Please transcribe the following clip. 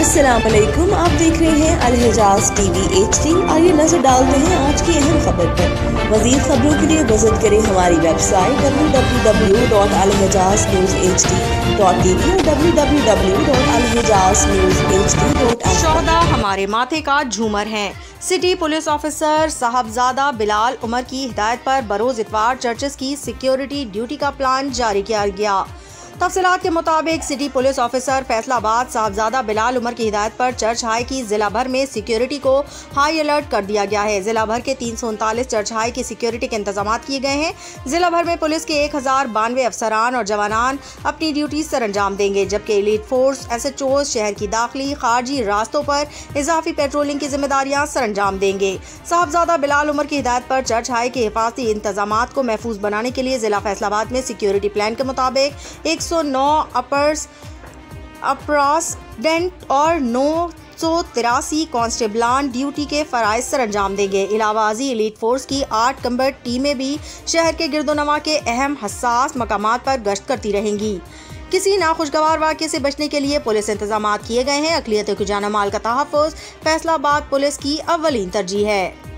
अस्सलाम वालेकुम, आप देख रहे हैं अल-हिजाज टीवी HD। आइए नजर डालते हैं आज की अहम खबर पर। मज़ीद खबरों के लिए विजिट करें हमारी वेबसाइट www.alhijaznewshd.tv और www.alhijaznewshd.fr। शोहदा हमारे माथे का झूमर हैं। City police officer Sahibzada Bilal Umar की हिदायत पर बरोज इतवार चर्चेस की सिक्योरिटी ड्यूटी का प्लान जारी किया गया। तफसीलात के मुताबिक city police officer Faisalabad Sahibzada Bilal Umar की हिदायत पर चर्च हाई की जिला भर में सिक्योरिटी को हाई अलर्ट कर दिया गया है। जिला भर के 339 चर्च हाई की सिक्योरिटी के इंतजाम किए गए हैं। जिला भर में पुलिस के 1092 अफसरान और जवानान अपनी ड्यूटी सर अंजाम देंगे, जबकि एलीट फोर्स SHO शहर की दाखिली खारजी रास्तों पर इजाफी पेट्रोलिंग की जिम्मेदारियां सर अंजाम देंगे। साहबजादा बिलाल उमर की हिदायत पर चर्च हाई के हिफाजती इंतजाम को महफूज बनाने के लिए जिला फैसलाबाद में सिक्योरिटी प्लान के मुताबिक 109 अप्रासडेंट और 983 कांस्टेबलान ड्यूटी के फराइज सर अंजाम देंगे। इलावाजी एलीट फोर्स की 8 कम्बैट टीमें भी शहर के गिरदोनवा के अहम हसास मकामात पर गश्त करती रहेंगी। किसी नाखुशगवार वाक़े से बचने के लिए पुलिस इंतजाम किए गए हैं। अक़लियतों की जान माल का तहफ़्फ़ुज़ फैसलाबाद पुलिस की अव्वलीन तरजीह है।